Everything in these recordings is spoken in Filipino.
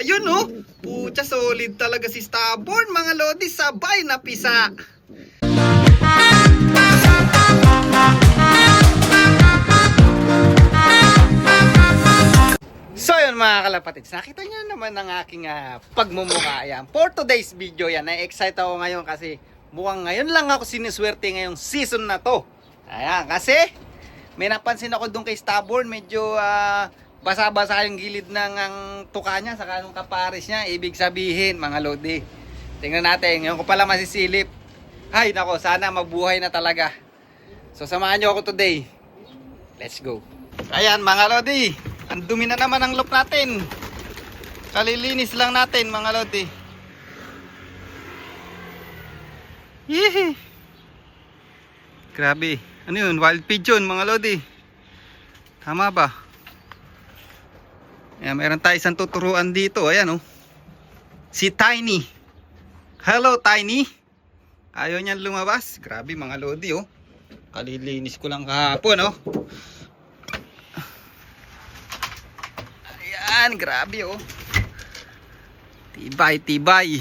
Ayun oh. Pucha, solid talaga si Stubborn mga lodi. Sabay na pisa. So yun mga kalapatids, nakita nyo naman ang aking pagmumukha. Ayan. For today's video yan, na-excite ako ngayon kasi mukhang ngayon lang ako sinuswerte ngayong season na to. Ayan, kasi may napansin ako doon kay Stubborn, medyo basa-basa yung gilid ng ang tuka niya, saka nung kapares niya. Ibig sabihin mga lodi, tingnan natin, ngayon ko pala masisilip. Ay nako, sana mabuhay na talaga. So samahan nyo ako today. Let's go. Ayan mga lodi, ang dumi na naman ang loop natin. Kalilinis lang natin mga lodi. Yee! Grabe. Ano yun? Wild pigeon mga lodi. Tama ba? Ayan, meron tayo isang tuturuan dito. Ayan oh. Si Tiny. Hello Tiny. Ayaw niyan lumabas. Grabe mga lodi oh. Kalilinis ko lang kahapon oh. Ayan, grabe oh. Tibay, tibay.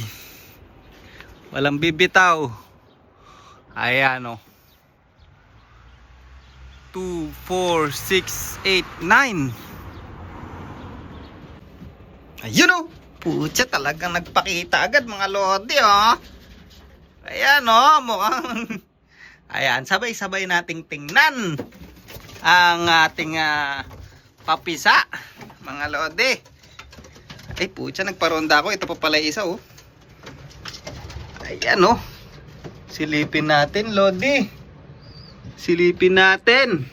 Walang bibitaw. Ayan oh. 2, 4, 6, 8, 9. Ayun oh. Pucha, talagang nagpakita agad mga lodi oh. Ayan oh, mukhang ayan, sabay-sabay nating tingnan ang ating papisa mga lodi. Ay pucha, nagparonda ako. Ito pa pala isa oh. Ayan oh. Silipin natin lodi. Silipin natin.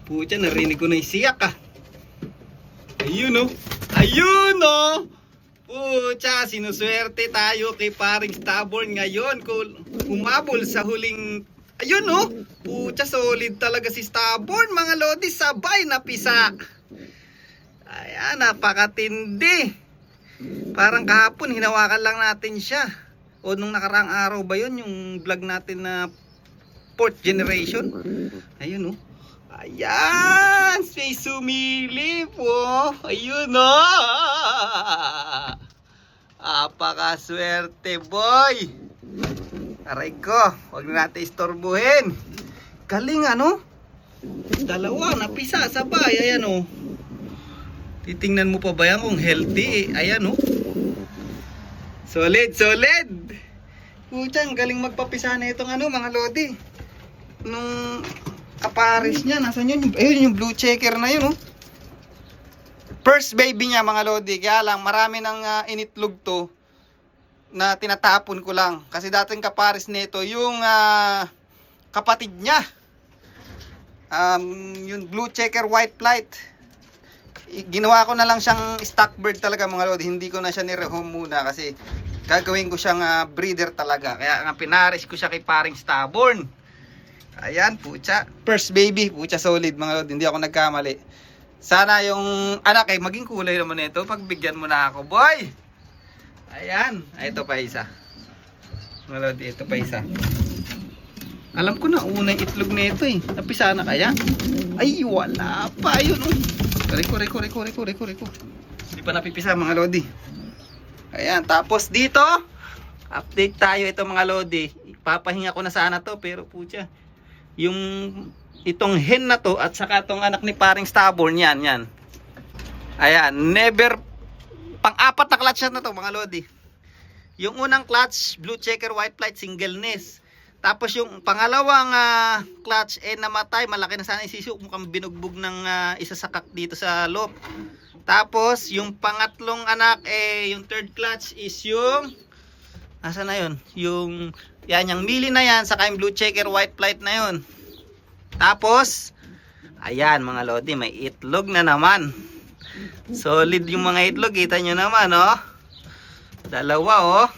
Pucha, narinig ko na yung siyak ah. Ayun oh. Ayun oh. Pucha, sinuswerte tayo kay paring Stubborn ngayon. Humabol sa huling. Ayun oh. Pucha, solid talaga si Stubborn mga lodi. Sabay na pisa. Ayan, napakatindi. Parang kahapon hinawakan lang natin siya. O nung nakaraang araw ba yun, yung vlog natin na 4th generation. Ayun oh. Ayan, may sumilip oh. Ayun oh. Apakaswerte boy. Aray ko, huwag na natin istorbuhin. Galing ano. Dalawa, napisa, sabay. Ayan oh. Titingnan mo pa ba yan kung healthy? Ayan oh. Solid, solid. Puchang galing magpapisa na itong ano mga lodi. Nung kapares niya, nasan yun? Ayun yung blue checker na yun oh. First baby niya mga lodi. Kaya lang marami ng initlog to na tinatapon ko lang. Kasi dating kapares nito yung kapatid niya. Yung blue checker white flight. Ginawa ko na lang siyang stock bird talaga mga lodi. Hindi ko na siya nirehome muna kasi gagawin ko siyang breeder talaga. Kaya nga pinaris ko siya kay paring Stubborn. Ayan, pucha. First baby, pucha solid mga lodi. Hindi ako nagkamali. Sana yung anak ay maging kulay naman ito. Pagbigyan mo na ako, boy. Ayan. Ay, ito pa isa. Mga lodi, ito pa isa. Alam ko na unang itlog nito eh. Napisa na kaya? Ay, wala pa. Ayun oh. Reko. Hindi pa napipisa mga lodi. Ayan, tapos dito update tayo ito mga lodi. Papahinga ko na sana to pero pucha. Yung itong hen na to at saka itong anak ni paring Stubborn yan. Ayan, never pang-apat na clutch na to mga lodi. Yung unang clutch, blue checker white flight single nest. Tapos yung pangalawang clutch namatay, malaki na sana isisuk, mukhang binugbog ng isa sakak dito sa loop. Tapos yung pangatlong anak yung third clutch is yung nasa na yun? Yung yan, yung mili na yan, saka yung blue checker white flight na yun. Tapos ayan mga lodi, may itlog na naman. Solid yung mga itlog, kita nyo naman oh. Dalawa oh.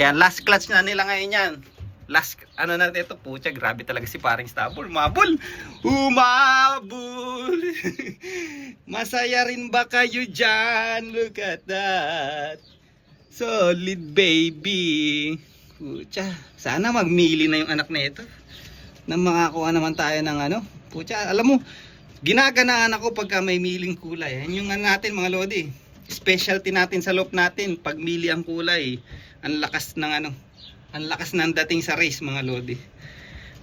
Ayan, last clutch na nila ngayon yan. Last, ano natin ito, pucha, grabe talaga si paring Stubborn. Umabol! Masaya rin ba kayo dyan? Look at that. Solid baby. Pucha, sana magmili na yung anak na ito. Nang makakuha naman tayo ng ano. Pucha, alam mo, ginaganaan ako pagka may miling kulay. Yan yung natin mga lodi. specialty natin sa loop natin, pagmili ang kulay. Ang lakas ng ang lakas ng dating sa race mga lodi.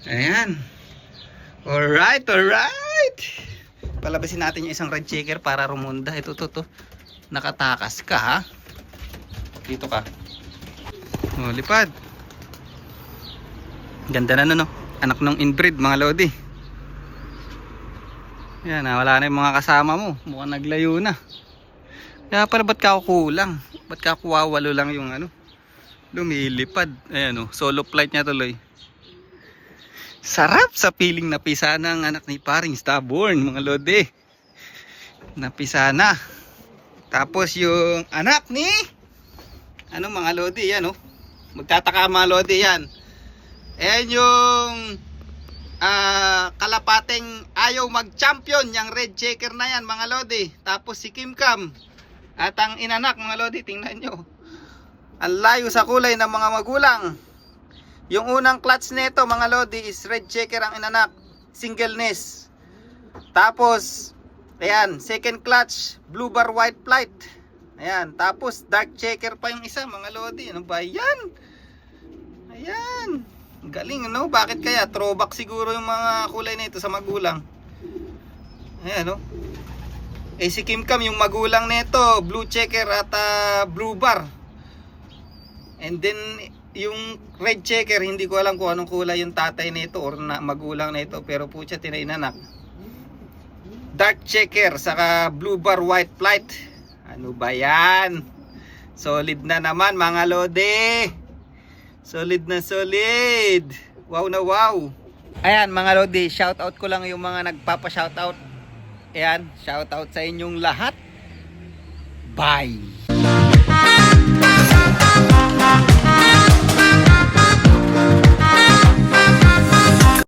Ayan. Alright. Palabasin natin yung isang red checker para rumunda. Ito to. Nakatakas ka ha. Dito ka. Oh, lipad. Ganda na no. Anak ng inbreed mga lodi. Yan, wala na yung mga kasama mo. Mukhang naglayo na. Kaya pala ba't ka kulang? Ba't ka kuwawalo lang yung lumilipad. Ayan solo flight niya tuloy. Sarap sa piling na pisa ng anak ni paring stubborn mga lodi. Napisa na. Tapos yung anak ni mga lodi yan Magtataka mga lodi yan. Ayan yung kalapating ayaw mag-champion, yung red checker na yan mga lodi. Tapos si Kim Cam at ang inanak mga lodi, tingnan nyo. Ang layo sa kulay ng mga magulang. Yung unang clutch nito mga lodi is red checker ang inanak, singleness. Tapos ayan, second clutch blue bar white flight. Ayan, tapos dark checker pa yung isa mga lodi. Ano ba yan? Ayan. Galing bakit kaya? Throwback siguro yung mga kulay na ito sa magulang. Ayan si Kim Cam yung magulang nito, blue checker at blue bar. And then yung red checker, hindi ko alam kung anong kulay yung tatay nito or magulang nito, pero putya tinainanak. Dark checker saka blue bar white flight. Ano ba yan? Solid na naman mga lodi. Solid na solid. Wow na wow. Ayan mga lodi, shoutout ko lang yung mga nagpapa-shoutout. Ayan, shoutout sa inyong lahat. Bye.